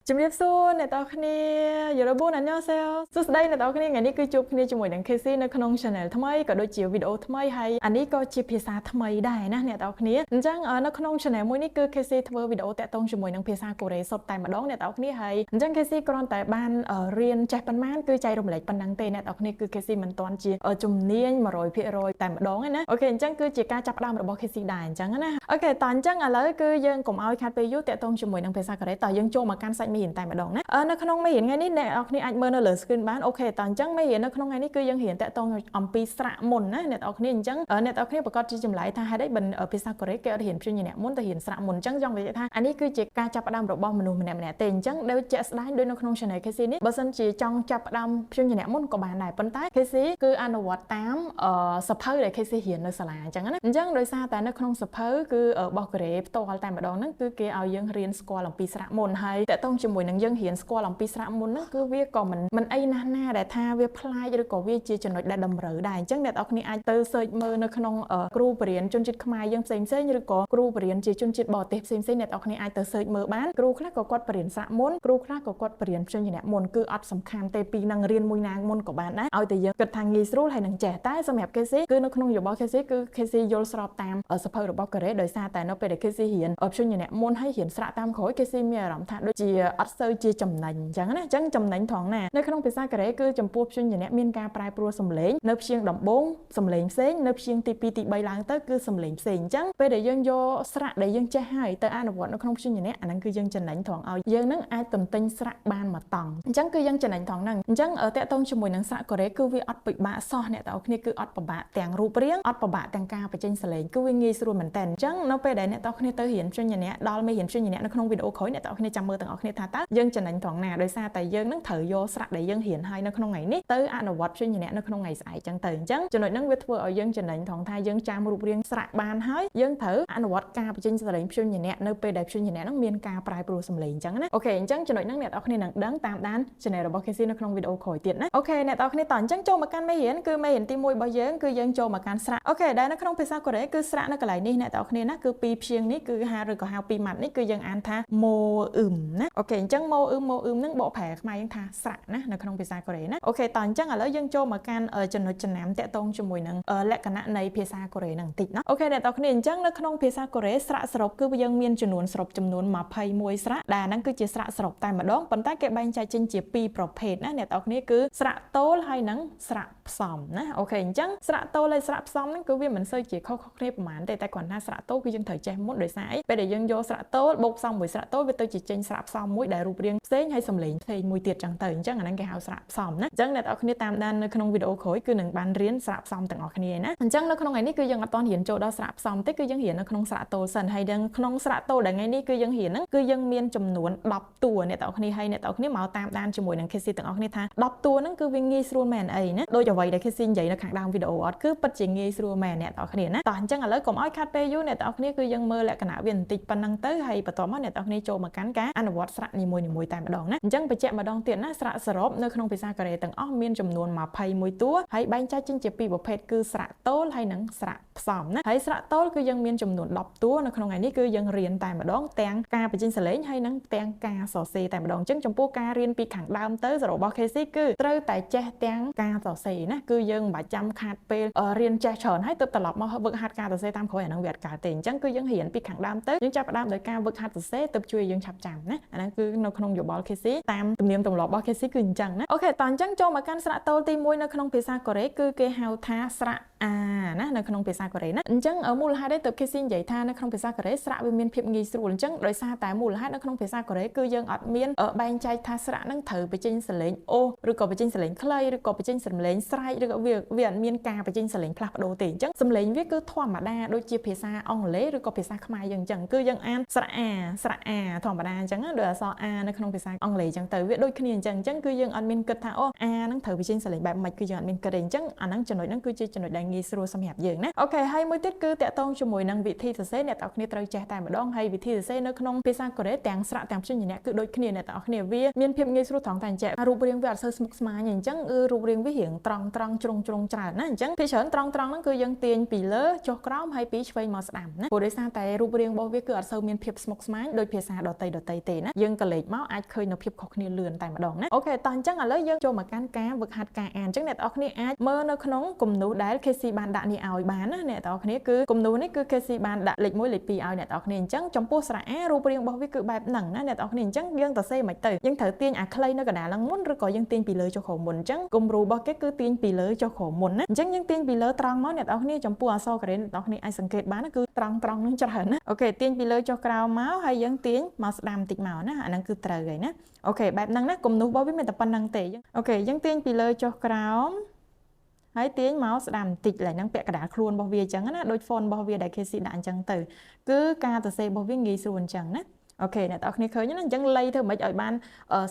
ជំរាបសួរអ្នកទាំងអស់គ្នាយល់បួនអញ្ញសេសួស្តីអ្នកទាំងអស់គ្នាថ្ងៃនេះគឺជួបគ្នាជាមួយនឹង KC នៅក្នុង Channel ថ្មីក៏ដូចជាវីដេអូថ្មីហើយអានេះក៏ជាភាសាថ្មីដែរណាអ្នកទាំងអស់គ្នាអញ្ចឹងនៅក្នុង Channel មួយនេះគឺ KC ធ្វើវីដេអូតាក់ទងជាមួយនឹងភាសាកូរ៉េសុទ្ធតែម្ដងអ្នកទាំងអស់គ្នាហើយអញ្ចឹង KC គ្រាន់តែបានរៀនចេះប៉ុន្មានគឺចែករំលែកប៉ុណ្ណឹងទេអ្នកទាំងអស់គ្នាគឺ KC មិនទាន់ជាជំនាញ 100% តែម្ដងទេណាអូខេអញ្ចឹងគឺជាការចាប់ផ្ដើមរបស់ KC ដែរអញ្ចឹងណាអូខេតោះអញ្ចឹងឥឡូវគឺយើងកុំឲ្យខាត់ពេលយូរតាក់ទងជាមួយនឹងភាសាកូរ៉េតោះយើងចូលមកកាន់សាច់មេរៀនតែម្ដងណានៅក្នុងមេរៀនថ្ងៃនេះអ្នកនរគ្នាអាចមើលនៅលើ screen បានអូខេតោះអញ្ចឹងមេរៀននៅក្នុងថ្ងៃនេះគឺយើងរៀនតាក់ទងអំពីស្រៈមុនណាអ្នកនរគ្នាអញ្ចឹងអ្នកនរគ្នាប្រកាសជាចម្លើយថាហេតុអីបើភាសាកូរ៉េគេអត់រៀនព្យញ្ជនៈមុនតែរៀនស្រៈមុនអញ្ចឹងចង់និយាយថាអានេះគឺជាការចាប់ផ្ដើមរបស់មនុស្សម្នាក់ៗទេអញ្ចឹងដូចជាក់ស្ដែងដូចនៅក្នុង channel KC នេះបើសិនជាចង់ចាប់ផ្ដើមព្យញ្ជនៈមុនក៏បានដែរប៉ុន្តែ KC គឺអនុវត្តតាមសភៅដែល KC រៀននៅសាលាអញ្ចឹងណាអញ្ចឹងដោយសារតែនៅក្នុងសភៅគឺរបស់កូរ៉េផ្ទាល់តែម្ដងហ្នឹងគឺគេឲ្យយើងរៀនស្គាល់អំពីស្រៈមុនហើយតាក់ទងជាមួយនឹងយើងរៀនស្គាល់អំពីស្រៈមុនហ្នឹងគឺវាក៏មិនអីណាស់ណាដែលថាវាប្លែកឬក៏វាជាចំណុចដែលតម្រូវដែរអញ្ចឹងអ្នកនរគ្នាអាចទៅ search មើលនៅក្នុងគ្រូបរិញ្ញាជនជាតិខ្មែរយើងផ្សេងឬក៏គ្រូបរិញ្ញាជាជនជាតិបរទេសផ្សេងអ្នកនរគ្នាអាចទៅ search មើលបានគ្រូខ្លះក៏គាត់បរិញ្ញាស្រៈមុនគ្រូខ្លះក៏គាត់បរិញ្ញាព្យញ្ជនៈមុនគឺអត់សំខាន់ទេពីនឹងរៀនមួយណាមុនក៏បានដែរឲ្យតែយើងគិតថាងាយស្រួលហើយនឹងចេះតែសម្រាប់ KC គឺនៅក្នុងយោបល់ KC គឺ KC យល់ស្របតាមសភៅរបស់កូរ៉េដោយសារតែនៅពេលដែល KC រៀនព្យញ្ជនៈមុនហើយរៀនស្រៈតាមក្រោយ KC មានអារម្មណ៍ថាដូចជាអត់សូវជាចំណេញអញ្ចឹងណាអញ្ចឹងចំណេញត្រង់ណានៅក្នុងភាសាកូរ៉េគឺចំពោះព្យញ្ជនៈមានការប្រែប្រួលសំឡេងនៅព្យាង្គដំបូងសំឡេងផ្សេងនៅព្យាង្គទី2ទី3ឡើងទៅគឺសំឡេងផ្សេងអញ្ចឹងពេលដែលយើងយកស្រៈដែលយើងចេះហើយទៅអនុវត្តនៅក្នុងព្យញ្ជនៈអាហ្នឹងគឺយើងចំណេញត្រង់ឲ្យយើងនឹងអាចទន្ទិញស្រៈបានមួយតង់អញ្ចឹងគឺយើងចំណេញត្រង់ហ្នឹងអញ្ចឹងតកតងជាមួយនឹងស្រៈកូរ៉េគឺវាអត់ពិបាកសោះអ្នកទាំងអស់គ្នាគឺអត់ពិបាកទាំងរូបរាងអត់ពិបាកទាំងការបញ្ចេញសលេងគឺវាងាយស្រួលមែនតើអញ្ចឹងនៅពេលដែលអ្នកទាំងអស់គ្នាទៅរៀនព្យញ្ជនៈដល់មេរៀនព្យញ្ជនៈនៅក្នុងវីដេអូក្រោយអ្នកទាំងអស់គ្នាចាំមើលទាំងអស់គ្នាថាតើយើងចំណេញត្រង់ណាដោយសារតែយើងនឹងត្រូវយកស្រៈដែលយើងរៀនហើយនៅក្នុងថ្ងៃនេះទៅអនុវត្តព្យញ្ជនៈនៅក្នុងថ្ងៃស្អែកអញ្ចឹងទៅអញ្ចឹងចំណុចហ្នឹងវាធ្វើឲ្យយើងចំណេញត្រង់ថាយើងចាំរូបរាងស្រៈបានហើយយើងត្រូវអនុវត្តការបញ្ចេញសលេងព្យញ្ជនៈនៅពេលដែលព្យញ្ជនៈហ្នឹងមានការប្រែប្រួលសំឡេងអញ្ចឹងណាអូខេអញ្ចឹងចំណុចហ្នឹងអ្នកទាំងអស់គ្នានឹងដឹងតាមដាន channel របស់ KC នៅក្នុងវីដេអូក្រោយទៀតណាអូខេអ្នកទាំងអស់គ្នាតោះអញ្ចឹងចូលមកកាន់មេរៀនគឺមេរៀនទី1របស់យើងគឺយើងចូលមកកាន់ស្រៈអូខេដែលនៅក្នុងភាសាកូរ៉េគឺស្រៈនៅកន្លែងនេះអ្នកទាំងអស់គ្នាណាគឺពីរព្យាង្គនេះគឺហៅឬក៏ហៅពីរម៉ាត់នេះគឺយើងអានថាម៉ូអ៊ឹមណាអូខេអញ្ចឹងម៉ូអ៊ឹមហ្នឹងបកប្រែខ្មែរយើងថាស្រៈណានៅក្នុងភាសាកូរ៉េណាអូខេតោះអញ្ចឹងឥឡូវយើងចូលមកកាន់ចំណុចចំណាំតាក់ទងជាមួយនឹងលក្ខណៈនៃភាសាកូរ៉េហ្នឹងបន្តិចណាអូខេអ្នកទាំងអស់គ្នាអញ្ចឹងនៅក្នុងភាសាកូរ៉េស្រៈសរុបគឺយើងមានចំនួនសរុបចំនួន21ស្រៈដែលហ្នឹងគឺជាស្រៈសរុបតែម្ដងប៉ុន្តែគេបែងចែកចេញជាពីរប្រភេទណាអ្នកទាំងអស់គ្នាគឺស្រៈតូលហើយនិងស្រៈផ្សំណាអូខេអញ្ចឹងស្រៈតូលហើយស្រៈផ្សំហ្នឹងគឺវាមិនសូវជាខុសគ្នាប្រហែលទេតែគ្រាន់តែស្រៈតូលគឺយើងត្រូវចេះមុនដោយសារអីពេលដែលយើងយកស្រៈតូលបូកផ្សំមួយស្រៈតូលវាទៅជាចេញស្រៈផ្សំមួយដែលរូបរាងផ្សេងហើយសំឡេងផ្សេងមួយទៀតចឹងទៅអញ្ចឹងអាហ្នឹងគេហៅស្រៈផ្សំណាអញ្ចឹងអ្នកទាំងអស់គ្នាតាមដាននៅក្នុងវីដេអូក្រោយគឺនឹងបានរៀនស្រៈផ្សំទាំងអស់គ្នាណាអញ្ចឹងនៅក្នុងថ្ងៃនេះគឺយើងអត់ទាន់រៀនចូលដល់ស្រៈផ្សំទេគឺយើងរៀននៅក្នុងស្រៈតូលសិនហើយនៅក្នុងស្រៈតូលដែលថ្ងៃនេះគឺយើងរៀនហ្នឹងគឺយើងមានចំនួន10តួអ្នកទាំងអស់គ្នាហើយអ្នកទាំងអស់គ្នាមកតាមដានជាមួយនឹង KC ទាំងអស់គ្នាថា10តួហ្នឹងគឺវាងាយស្រួលមែនអីណាដូចអ្វីដែល KC និយាយនៅខាងដើមវីដេអូអត់គឺពិតជាងាយស្រួលមែនអ្នកទាំងអស់គ្នាណាតោះអញ្ចឹងឥឡូវកុំឲ្យខាត់ពេលយូរអ្នកទាំងអស់គ្នាគឺយើងមើលលក្ខណៈវាបន្តិចប៉ុណ្ណឹងទៅហើយបន្ទាប់មកអ្នកទាំងអស់គ្នាចូលមកកាន់ការអនុវត្តស្រៈនីមួយៗតែម្ដងណាអញ្ចឹងបញ្ជាក់ម្ដងទៀតណាស្រៈសរុបនៅក្នុងភាសាកូរ៉េទាំងអស់មានចំនួន21តួហើយបែងចែកចេញជាពីរប្រភេទគឺស្រៈតូលហើយនិងស្រៈផ្សំណាហើយស្រៈតូលគឺយើងមានចំនួន10តួនៅក្នុងថ្ងៃនេះគឺយើងរៀនតែម្ដងទាំងការបញ្ចេញសលេងហើយនិងទាំងការសរសេរតែម្ដងអញ្ចឹងចំពោះការរៀនពីខាងដើមទៅសរុបរបស់ KC គឺត្រូវតែចេះទាំងការសរសេរណាគឺយើងមិនបាច់ចាំខាតពេលរៀនចេះច្រើនហើយទៅត្រឡប់មកវឹកហាត់ការសរសេរតាមក្រោយអាហ្នឹងវាអត់កើតទេអញ្ចឹងគឺយើងរៀនពីខាងដើមទៅយើងចាប់ផ្ដើមដោយការវឹកហាត់សរសេរទៅជួយយើងឆាប់ចាំណាអាហ្នឹងគឺនៅក្នុងយោបល់ KC តាមទំនៀមទម្លាប់របស់ KC គឺអញ្ចឹងណាអូខេតោះអញ្ចឹងចូលមកកាន់ស្រៈតូលទី1នៅក្នុងភាសាកូរ៉េគឺគេហៅថាស្រៈអាណានៅក្នុងភាសាកូរ៉េណាអញ្ចឹងមូលហេតុអីទៅ KC និយាយថានៅក្នុងភាសាកូរ៉េស្រៈវាមានភាពងាយស្រួលអញ្ចឹងដោយសារតែមូលហេតុនៅក្នុងភាសាកូរ៉េគឺយើងអត់មានបែងចែកថាស្រៈហ្នឹងត្រូវបញ្ចេញសលេងអូឬក៏បញ្ចេញសលេងខ្លីឬក៏បញ្ចេញសលេងស្រែកឬក៏វាអត់មានការបញ្ចេញសលេងផ្លាស់ប្ដូរទេអញ្ចឹងសំឡេងវាគឺធម្មតាដូចជាភាសាអង់គ្លេសឬក៏ភាសាខ្មែរយើងអញ្ចឹងគឺយើងអានស្រៈអាធម្មតាអញ្ចឹងដោយអក្សរអានៅក្នុងភាសាអង់គ្លេសអញ្ចឹងទៅវាដូចគ្នាអញ្ចឹងគឺយើងអត់មានគិតថាអូអាហ្នឹងត្រូវបញ្ចេញសលេងបែបម៉េចគឺយើងអត់មានគិតទេអញ្ចឹងអាហ្នឹងចំណុចហ្នឹងគឺជាចំណុចដែល ងាយស្រួលសម្រាប់យើងណាអូខេហើយមួយទៀតគឺតាក់ទងជាមួយនឹងវិធីសរសេរអ្នកទាំងអស់គ្នាត្រូវចេះតែម្ដងហើយវិធីសរសេរនៅក្នុងភាសាកូរ៉េទាំងស្រៈទាំងព្យញ្ជនៈគឺដូចគ្នាអ្នកទាំងអស់គ្នាវាមានភាពងាយស្រួលត្រង់តែអញ្ចឹងរូបរាងវាអត់សូវស្មុគស្មាញអញ្ចឹងរូបរាងវារៀងត្រង់ជ្រុងច្រើនណាអញ្ចឹងភាគច្រើនត្រង់ហ្នឹងគឺយើងទាញពីលើចុះក្រោមហើយពីឆ្វេងមកស្ដាំណាព្រោះដោយសារតែរូបរាងរបស់វាគឺអត់សូវមានភាពស្មុគស្មាញដូចភាសាដទៃទេណាយើងក៏លេខមកអាចឃើញនៅភាពខុសគ្នាលឿនតែម្ដងណាអូខេតោះអញ្ចឹងឥឡូវយើងចូលមកកាន់ការវឹកហាត់ការអានអញ្ចឹងអ្នកទាំងអស់គ្នាអាចមើលនៅក្នុងគំនូសដែល KC បានដាក់នេះឲ្យបានណាអ្នកទាំងអស់គ្នាគឺគំនូសនេះគឺ KC បានដាក់លេខ1លេខ2ឲ្យអ្នកទាំងអស់គ្នាអញ្ចឹងចំពោះស្រៈ A រូបរាងរបស់វាគឺបែបហ្នឹងណាអ្នកទាំងអស់គ្នាអញ្ចឹងយើងទៅសេមិនទៅយើងត្រូវទាញអាខ្លីនៅកណ្ដាលឡើងមុនឬក៏យើងទាញពីលើចុះក្រោមមុនអញ្ចឹងគំរូរបស់គេគឺទាញពីលើចុះក្រោមមុនណាអញ្ចឹងយើងទាញពីលើត្រង់មកអ្នកទាំងអស់គ្នាចំពោះអក្សរកូរ៉េអ្នកទាំងអស់គ្នាអាចសង្កេតបានគឺត្រង់ហ្នឹងច្រើនណាអូខេទាញពីលើចុះក្រោមមកហើយយើងទាញមកស្ដាំតិចមកណាអាហ្នឹងគឺត្រូវហើយណាអូខេបែបហ្នឹងណាគំនូសរបស់វាមានតែប៉ុណ្្នឹងទេអូខេយើងទាញពីលើចុះក្រោមហើយទាញមកស្ដាំបន្តិចឡើយហ្នឹងពាក់កណ្ដាលខ្លួនរបស់វាអញ្ចឹងណាដូច font របស់វាដែល KC ដាក់អញ្ចឹងទៅគឺការសរសេររបស់វាងាយស្រួលអញ្ចឹងណាអូខេអ្នកទាំងអស់គ្នាឃើញណាអញ្ចឹងលៃធ្វើមិនឲ្យបា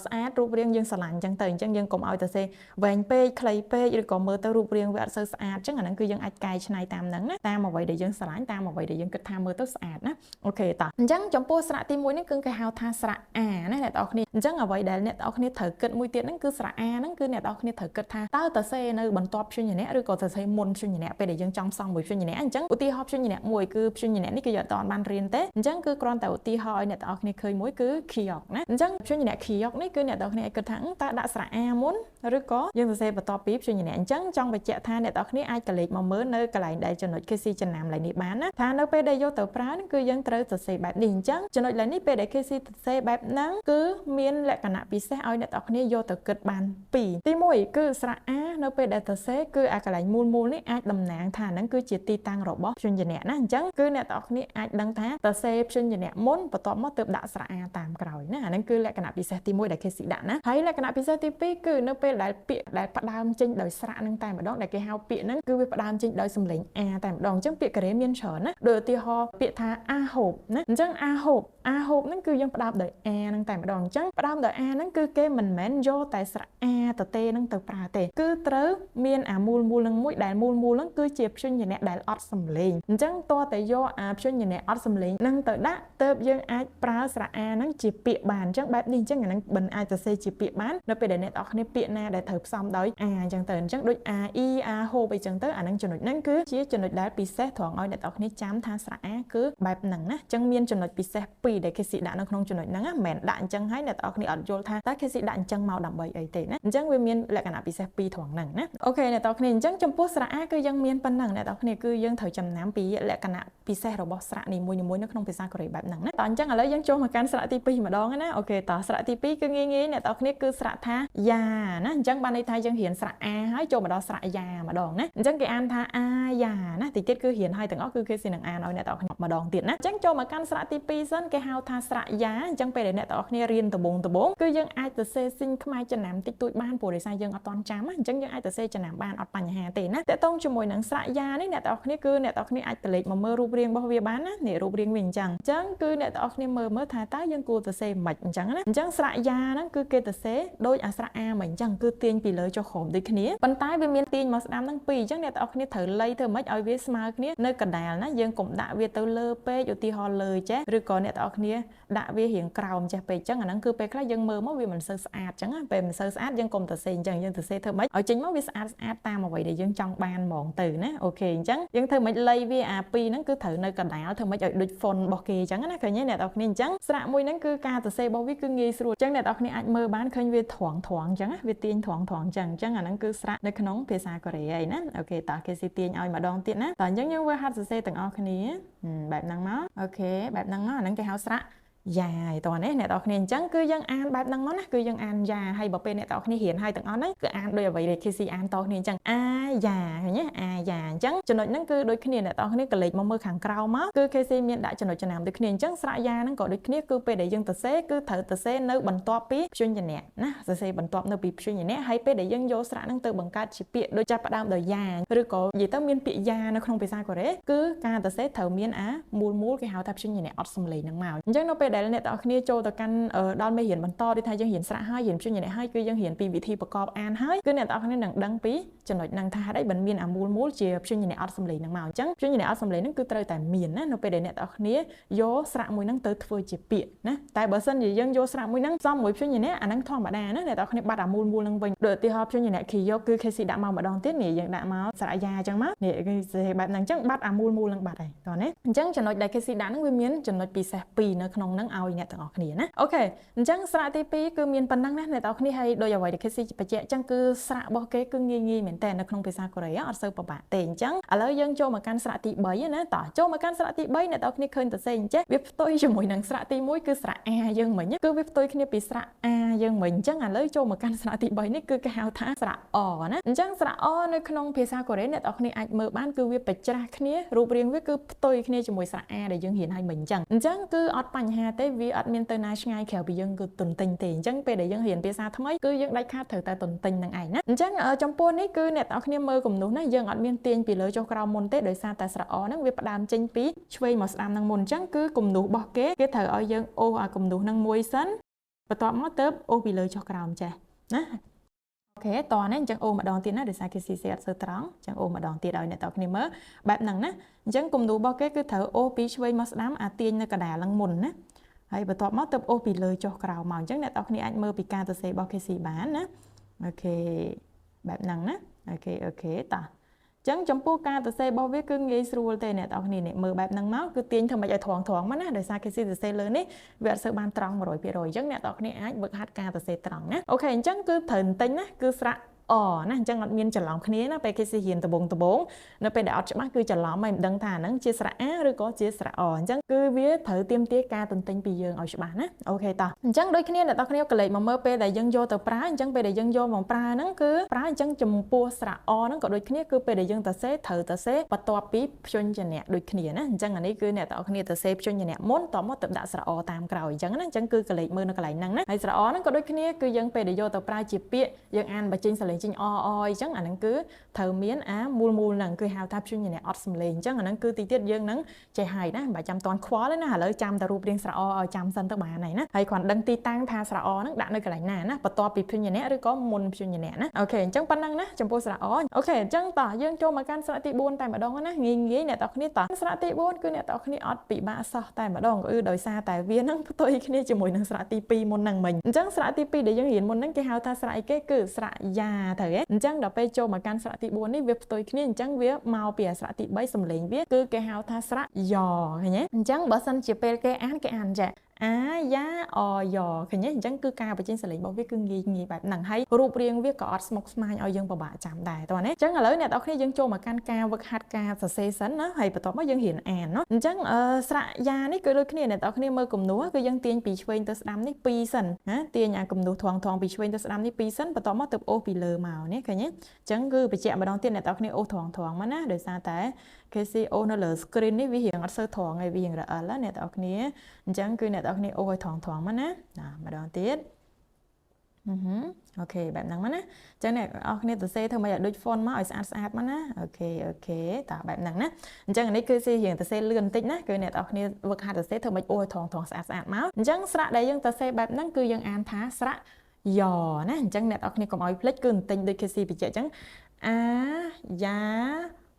នស្អាតរូបរាងយើងស្រឡាញ់អញ្ចឹងទៅអញ្ចឹងយើងកុំឲ្យទៅសេវែងពេកខ្លីពេកឬក៏មើលទៅរូបរាងវាអត់សូវស្អាតអញ្ចឹងអាហ្នឹងគឺយើងអាចកែច្នៃតាមហ្នឹងណាតាមអ្វីដែលយើងស្រឡាញ់តាមអ្វីដែលយើងគិតថាមើលទៅស្អាតណាអូខេតោះអញ្ចឹងចំពោះស្រៈទី1នេះគឺគេហៅថាស្រៈ A ណាអ្នកទាំងអស់គ្នាអញ្ចឹងអ្វីដែលអ្នកទាំងអស់គ្នាត្រូវគិតមួយទៀតហ្នឹងគឺស្រៈ A ហ្នឹងគឺអ្នកទាំងអស់គ្នាត្រូវគិតថាតើទៅសេនៅបន្ទាប់ព្យញ្ជនៈឬក៏ទៅសេមុនព្យញ្ជនៈពេលដែលយើងចង់ផ្សំមួយព្យញ្ជនៈអញ្ចឹងឧទាហរណ៍ព្យញ្ជនៈមួយគឺព្យញ្ជនៈនេះគឺយើងអត់បានរៀនទេអញ្ចឹងគឺគ្រាន់តែឧទាហរណ៍ឲ្យអ្នកទាំងអស់គ្នាឃើញមួយគឺKiok ណាអញ្ចឹងព្យញ្ជនៈ Kiok នេះគឺអ្នកទាំងគ្នាគិតថាតើដាក់ស្រៈ A មុនឬក៏យើងសរសេរបន្ទាប់ពីព្យញ្ជនៈអញ្ចឹងចង់បញ្ជាក់ថាអ្នកទាំងគ្នាអាចកលេចមកមើលនៅកន្លែងដែលចំណុច KC ចំណាំឡើយនេះបានណាថានៅពេលដែលយកទៅប្រើហ្នឹងគឺយើងត្រូវសរសេរបែបនេះអញ្ចឹងចំណុចឡើយនេះពេលដែល KC សរសេរបែបហ្នឹងគឺមានលក្ខណៈពិសេសឲ្យអ្នកទាំងគ្នាយកទៅគិតបានពីរទី1គឺស្រៈ A នៅពេលដែលសរសេរគឺអាកន្លែងមូលនេះអាចតំណាងថាហ្នឹងគឺជាទីតាំងរបស់ព្យញ្ជនៈណាអញ្ចឹងគឺអ្នកទាំងគ្នាអាចដឹងថាសរសេរព្យញ្ជនៈមុនបន្ទាប់មកទើបដាក់ស្រៈ A តាមក្រោយណាអាហ្នឹងគឺលក្ខណៈពិសេសទី1ដែល KC ដាក់ណាហើយលក្ខណៈពិសេសទី2គឺនៅពេលដែលពាក្យដែលផ្ដើមចេញដោយស្រៈហ្នឹងតែម្ដងដែលគេហៅពាក្យហ្នឹងគឺវាផ្ដើមចេញដោយសំឡេង A តែម្ដងអញ្ចឹងពាក្យកូរ៉េមានច្រើនណាដូចឧទាហរណ៍ពាក្យថា A hope ណាអញ្ចឹង A hope ហ្នឹងគឺយើងផ្ដើមដោយ A ហ្នឹងតែម្ដងអញ្ចឹងផ្ដើមដោយ A ហ្នឹងគឺគេមិនមែនយកតែស្រៈ A ទៅទេហ្នឹងទៅប្រើទេគឺត្រូវមានអាមូលហ្នឹងមួយដែលមូលហ្នឹងគឺជាព្យញ្ជនៈដែលអត់សំឡេងអញ្ចឹងតើតែយកអាព្យញ្ជនៈអត់សំឡេងហ្នឹងទៅដាក់ទៅយើងអាចប្រើស្រៈ A ហ្នឹងជាពាក្យបានអញ្ចឹងបែបនេះអញ្ចឹងអាហ្នឹងមិនអាចសរសេរជាពាក្យបាននៅពេលដែលអ្នកទាំងអស់គ្នាពាក្យណាដែលត្រូវផ្សំដោយ A អញ្ចឹងទៅអញ្ចឹងដូច A E A hope អីចឹងទៅអាហ្នឹងចំណុចហ្នឹងគឺជាចំណុចដែលពិសេសត្រង់ឲ្យអ្នកទាំងអស់គ្នាចាំថាស្រៈ A គឺបែបហ្នឹងណាអញ្ចឹងមានចំណុចពិសេសពីរដែលគេស៊ីដាក់នៅក្នុងចំណុចហ្នឹងណាមិនមែនដាក់អញ្ចឹងហើយអ្នកទាំងអស់គ្នាអត់យល់ថាតើគេស៊ីដាក់អញ្ចឹងមកដើម្បីអីទេណាអញ្ចឹងវាមានលក្ខណៈពិសេសពីរត្រង់ហ្នឹងណាអូខេអ្នកទាំងអស់គ្នាអញ្ចឹងចំពោះស្រៈ A គឺយើងមានប៉ុណ្ណឹងអ្នកទាំងអស់គ្នាគឺយើងត្រូវចំណាំពីលក្ខណៈពិសេសរបស់ស្រៈនីមួយៗនៅក្នុងភាសាកូរ៉េបែបហ្នឹងណាតោះអញ្ចឹងឥឡូវយើងចូលមកកាន់ស្រៈទី2ម្ដងណាអូខេតោះស្រៈទី2គឺងាយអ្នកទាំងអស់គ្នាគឺស្រៈថាយ៉ាណាអញ្ចឹងបានន័យថាយើងរៀនស្រៈ A ហើយចូលមកដល់ស្រៈយ៉ាម្ដងណាអញ្ចឹងគេអានថាអាយ៉ាណាតិចទៀតគឺរៀនហើយទាំងអស់គឺគេនឹងអានឲ្យអ្នកទាំងអស់គ្នាម្ដងទៀតណាអញ្ចឹងចូលមកកាន់ស្រៈទី2សិនគេហៅថាស្រៈយ៉ាអញ្ចឹងពេលដែលអ្នកទាំងអស់គ្នារៀនដំបូងគឺយើងអាចសរសេរស៊ីញខ្មែរចំណាំតិចតួចបានព្រោះដោយសារយើងអត់ទាន់ចាំអញ្ចឹងយើងអាចសរសេរចំណាំបានអត់បញ្ហាទេណាតើតោងជាមួយនឹងស្រៈយ៉ានេះអ្នកទាំងអស់គ្នាគឺអ្នកទាំងអស់គ្នាអាចទៅលេខមកមើលរូបរាងរបស់វាបានណានេះរូបរាងវាអញ្ចឹងគឺអ្នកទាំងអស់គ្នាមើលថាតើយើងគួរសរសេរមិនអញ្ចឹងណាអញ្ចឹងស្រៈយ៉ាហ្នឹងគឺគេសរសេរដូចអាស្រៈ A មិនអញ្ចឹងគឺទាញពីលើចុះក្រោមដូចគ្នាប៉ុន្តែវាមានទាញមកស្ដាំហ្នឹងពីរអញ្ចឹងអ្នកទាំងអស់គ្នាត្រូវលៃធ្វើម៉េចឲ្យវាស្មើគ្នានៅកណ្ដាលណាយើងកុំដាក់វាទៅលើពេកឧទាហរណ៍លើចេះឬក៏អ្នកទាំងអស់គ្នាដាក់វារៀងក្រោមចេះពេកអញ្ចឹងអាហ្នឹងគឺពេលខ្លះយើងមើលមកវាមិនសូវស្អាតអញ្ចឹងណាពេលមិនសូវស្អាតយើងកុំទៅសេអញ្ចឹងយើងទៅសេធ្វើម៉េចឲ្យចេញមកវាស្អាតតាមអ្វីដែលយើងចង់បានហ្មងទៅណាអូខេអញ្ចឹងយើងធ្វើម៉េចលៃវាអាពីរហ្នឹងគឺត្រូវនៅកណ្ដាលធ្វើម៉េចឲ្យដូច font របស់គេអញ្ចឹងណាឃើញទេអ្នកទាំងអស់គ្នាអញ្ចឹងស្រៈមួយហ្នឹងគឺការសរសេររបស់វាគឺងាយស្រួលអញ្ចឹងអ្នកទាំងអស់គ្នាអាចមើលបានឃើញវាត្រង់អញ្ចឹងណាវាទាញត្រង់អញ្ចឹងអាហ្នឹងគឺស្រៈនៅក្នុងភាសាកូរ៉េហើយណាអូខេតោះគេស៊ីទាញឲ្យម្ដងទៀតណាតោះអញ្ចឹងយើងវាហាត់សរសេរទាំងអស់គ្នាបែបហ្នឹងមកអូខេបែបហ្នឹងមកអាហ្នឹងគេហៅស្រៈយ៉ាយតោះនេះអ្នកទាំងអស់គ្នាអញ្ចឹងគឺយើងអានបែបហ្នឹងមកណាគឺយើងអានយ៉ាហើយបើពេលអ្នកទាំងអស់គ្នារៀនហើយទាំងអស់ហ្នឹងគឺអានដោយអ្វីដែល KC អានតគ្នាអញ្ចឹងអាយ៉ាឃើញទេអាយ៉ាអញ្ចឹងចំណុចហ្នឹងគឺដូចគ្នាអ្នកទាំងអស់គ្នាក៏លេខមកមើលខាងក្រោមមកគឺ KC មានដាក់ចំណុចចំណាំដូចគ្នាអញ្ចឹងស្រៈយ៉ាហ្នឹងក៏ដូចគ្នាគឺពេលដែលយើងសរសេរគឺត្រូវសរសេរនៅបន្ទាប់ពីព្យញ្ជនៈណាសរសេរបន្ទាប់នៅពីព្យញ្ជនៈហើយពេលដែលយើងយកស្រៈហ្នឹងទៅបង្កើតជាពាក្យដូចចាប់ផ្ដើមដោយយ៉ាឬក៏និយាយទៅមានពាក្យយ៉ានៅក្នុងភាសាកូរ៉េគឺការសរសេរត្រូវមានអាមូលគេហៅថាព្យញ្ជនៈអត់សំឡេងហ្នឹងមកអញ្ចឹងនៅពេល ដែលអ្នកទាំងអស់គ្នាចូលទៅកាន់ដល់មេរៀនបន្តដូចថាយើងរៀនស្រាក់ហើយរៀនព្យញ្ជនៈហើយគឺយើងរៀនពីវិធីប្រកបអានហើយគឺអ្នកទាំងអស់គ្នានឹងដឹងពីចំណុចហ្នឹងថាហេតុអីបានមានអាមូលជាព្យញ្ជនៈអត់សំឡេងហ្នឹងមកអញ្ចឹងព្យញ្ជនៈអត់សំឡេងហ្នឹងគឺត្រូវតែមានណានៅពេលដែលអ្នកទាំងអស់គ្នាយកស្រាក់មួយហ្នឹងទៅធ្វើជាពាក្យណាតែបើសិនជាយើងយកស្រាក់មួយហ្នឹងសំមួយព្យញ្ជនៈអាហ្នឹងធម្មតាណាអ្នកទាំងអស់គ្នាបាត់អាមូលហ្នឹងវិញដូចឧទាហរណ៍ព្យញ្ជនៈខីយកគឺ KC ដាក់មកម្ដងទៀតនេះយើងដាក់មកស្រៈយ៉ាអញ្ចឹងមកនេះគឺបែបហ្នឹងអញ្ចឹងបាត់អាមូលហ្នឹងបាត់ហើយតោះណាអញ្ចឹងចំណុចដែល KC ដាក់ហ្នឹងវាមានចំណុចពិសេស2នៅក្នុងហ្នឹងឲ្យអ្នកទាំងអស់គ្នាណាអូខេអញ្ចឹងស្រៈទី2គឺមានប៉ុណ្ណឹងណាអ្នកទាំងអស់គ្នាហើយដោយអ្វីដែល KC បញ្ជាក់អញ្ចឹងគឺស្រៈរបស់គេគឺងាយមែនតើនៅក្នុងភាសាកូរ៉េអត់សូវពិបាកទេអញ្ចឹងឥឡូវយើងចូលមកកាន់ស្រៈទី3ណាតោះចូលមកកាន់ស្រៈទី3អ្នកទាំងអស់គ្នាឃើញតសេអញ្ចេះវាផ្ទុយជាមួយនឹងស្រៈទី1គឺស្រៈ A យើងមិញគឺវាផ្ទុយគ្នាពីស្រៈ A យើងមិញអញ្ចឹងឥឡូវចូលមកកាន់ស្រៈទី3នេះគឺគេហៅថាស្រៈ អណាអញ្ចឹងស្រៈ អនៅក្នុងភាសាកូរ៉េអ្នកទាំងអស់គ្នាអាចមើលបានគឺវាប្រច្រាស់គ្នារូបរាងវាគឺផ្ទុយគ្នាជាមួយស្រៈ A ដែលយើងរៀនឲ្យមិញអញ្ចឹងគឺអត់បញ្ហាទេវាអត់មានទៅណាឆ្ងាយក្រៅពីយើងគឺទន្ទិញទេអញ្ចឹងពេលដែលយើងរៀនភាសាថ្មីគឺយើងដាច់ខាតត្រូវតែទន្ទិញនឹងឯងណាអញ្ចឹងចំពោះនេះគឺអ្នកទាំងអស់គ្នាមើលគំនូសណាយើងអត់មានទាញពីលើចុះក្រោមមុនទេដោយសារតែស្រៈ អហ្នឹងវាផ្ដើមចេញពីឆ្វេងមកស្ដាំនឹងមុនអញ្ចឹងគឺគំនូសរបស់គេត្រូវឲ្យយើងអូសអាគំនូសនឹងមួយសិនបន្ទាប់មកទៅអូសពីលើចុះក្រោមចេះណាអូខេតោះនេះអញ្ចឹងអូម្ដងទៀតណាដោយសារគេស៊ីសេអត់សូវត្រង់អញ្ចឹងអូម្ដងទៀតឲ្យអ្នកទាំងគ្នាមើលបែបហ្នឹងណាអញ្ចឹងគំនូសរបស់គេគឺត្រូវអូសពីឆ្វេងមកស្ដាំអាទាញនៅកណ្ដាលនឹងមុនណាហើយបន្ទាប់មកទៅអូសពីលើចុះក្រោមមកអញ្ចឹងអ្នកទាំងគ្នាអាចមើលពីការសរសេររបស់គេស៊ីបានណាអូខេបែបហ្នឹងណាអូខេតោះចឹងចំពោះការសរសេររបស់វាគឺងាយស្រួលទេអ្នកទាំងគ្នានេះមើលបែបហ្នឹងមកគឺទាញធ្វើម៉េចឲ្យត្រង់មកណាដោយសារគេសរសេរលើនេះវាអត់សូវបានត្រង់ 100% អញ្ចឹងអ្នកទាំងគ្នាអាចវឹកហាត់ការសរសេរត្រង់ណាអូខេអញ្ចឹងគឺត្រូវទិញណាគឺស្រៈ អណាអញ្ចឹងអត់មានច្រឡំគ្នាណាពេលគេសិរៀនដបងនៅពេលដែលអត់ច្បាស់គឺច្រឡំហើយមិនដឹងថាហ្នឹងជាស្រៈ A ឬក៏ជាស្រៈ អអញ្ចឹងគឺវាត្រូវទាមទារការទន្ទិញពីយើងឲ្យច្បាស់ណាអូខេតោះអញ្ចឹងដូចគ្នាអ្នកទាំងគ្នាក៏លេខមកមើលពេលដែលយើងយកទៅប្រើអញ្ចឹងពេលដែលយើងយកមកប្រើហ្នឹងគឺប្រើអញ្ចឹងចំពោះស្រៈ អហ្នឹងក៏ដូចគ្នាគឺពេលដែលយើងសរសេរត្រូវសរសេរបន្ទាប់ពីព្យញ្ជនៈដូចគ្នាណាអញ្ចឹងអានេះគឺអ្នកទាំងគ្នាសរសេរព្យញ្ជនៈមុនតមកទៅដាក់ស្រៈ អតាមក្រោយអញ្ចឹងណាអញ្ចឹងគឺក៏លេខមើលនៅកន្លែងហ្នឹងណាហើយស្រៈ អហ្នឹងក៏ដូចគ្នាគឺយើងពេលដែលយកទៅប្រើជាពាក្យយើងអានបញ្ចេញសលេងចេញអអញ្ចឹងអាហ្នឹងគឺត្រូវមានអាមូលហ្នឹងគឺហៅថាព្យញ្ជនៈអត់សំឡេងអញ្ចឹងអាហ្នឹងគឺទីទៀតយើងនឹងចេះហើយណាបើចាំតន់ខ្វល់ទេណាឥឡូវចាំតែរូបរាងស្រៈ អឲ្យចាំសិនទៅបានហើយណាហើយគ្រាន់ដឹងទីតាំងថាស្រៈ អហ្នឹងដាក់នៅកន្លែងណាណាបន្ទាប់ពីព្យញ្ជនៈឬក៏មុនព្យញ្ជនៈណាអូខេអញ្ចឹងប៉ុណ្ណឹងណាចំពោះស្រៈ អអូខេអញ្ចឹងតោះយើងចូលមកកាន់ស្រៈទី4តែម្ដងណាងាយអ្នកទាំងគ្នាតោះស្រៈទី4គឺអ្នកទាំងគ្នាអត់ពិបាកសោះតែម្ដងគឺដោយសារតែវានឹងផ្ទុយគ្នាជាមួយនឹងស្រៈទី2មុនហ្នឹងមិញអញ្ចឹងស្រៈទី2ដែលយើងរៀនមុនហ្នឹងគេហៅថាស្រៈអីគេគឺស្រៈយ៉ាទៅហ៎អញ្ចឹងដល់ពេលចូលមកកាន់ស្រៈទី4នេះវាផ្ទុយគ្នាអញ្ចឹងវាមកពីអាស្រៈទី3សំឡេងវាគឺគេហៅថាស្រៈយ៉ឃើញទេអញ្ចឹងបើសិនជាពេលគេអានចាអាយ៉ាអយ៉ឃើញទេអញ្ចឹងគឺការបញ្ចេញសលេងរបស់វាគឺងាយបែបហ្នឹងហើយរូបរាងវាក៏អត់ស្មុគស្មាញឲ្យយើងពិបាកចាំដែរតោះណាអញ្ចឹងឥឡូវអ្នកទាំងគ្នាយើងចូលមកកាន់ការវឹកហាត់ការសរសេរសិនណាហើយបន្ទាប់មកយើងរៀនអានណាអញ្ចឹងស្រៈយ៉ានេះគឺដូចគ្នាអ្នកទាំងគ្នាមើលគំនូសគឺយើងទាញពីឆ្វេងទៅស្ដាំនេះ2សិនណាទាញអាគំនូសថងពីឆ្វេងទៅស្ដាំនេះ2សិនបន្ទាប់មកទៅអូសពីលើមកនេះឃើញទេអញ្ចឹងគឺបញ្ជាក់ម្ដងទៀតអ្នកទាំងគ្នាអូសថងមកណាដោយសារតែ KCO នៅលើ screen នេះវារៀងអត់សូវត្រង់ហើយវារៀងរអិលអ្នកទាំងគ្នាអញ្ចឹងគឺអ្នកទាំងគ្នាអូសឲ្យត្រង់មកណាម្ដងទៀតអូខេបែបហ្នឹងមកណាអញ្ចឹងអ្នកទាំងគ្នាសរសេរធ្វើមកឲ្យដូច font មកឲ្យស្អាតមកណាអូខេតោះបែបហ្នឹងណាអញ្ចឹងនេះគឺរៀងសរសេរលឿនបន្តិចណាគឺអ្នកទាំងគ្នាវឹកហាត់សរសេរធ្វើមកអូសឲ្យត្រង់ស្អាតមកអញ្ចឹងស្រៈដែលយើងសរសេរបែបហ្នឹងគឺយើងអានថាស្រៈយ៉ណាអញ្ចឹងអ្នកទាំងគ្នាកុំឲ្យភ្លេចគឺបន្តិចដូច KC បញ្ជាក់អញ្ចឹងអាយ៉ា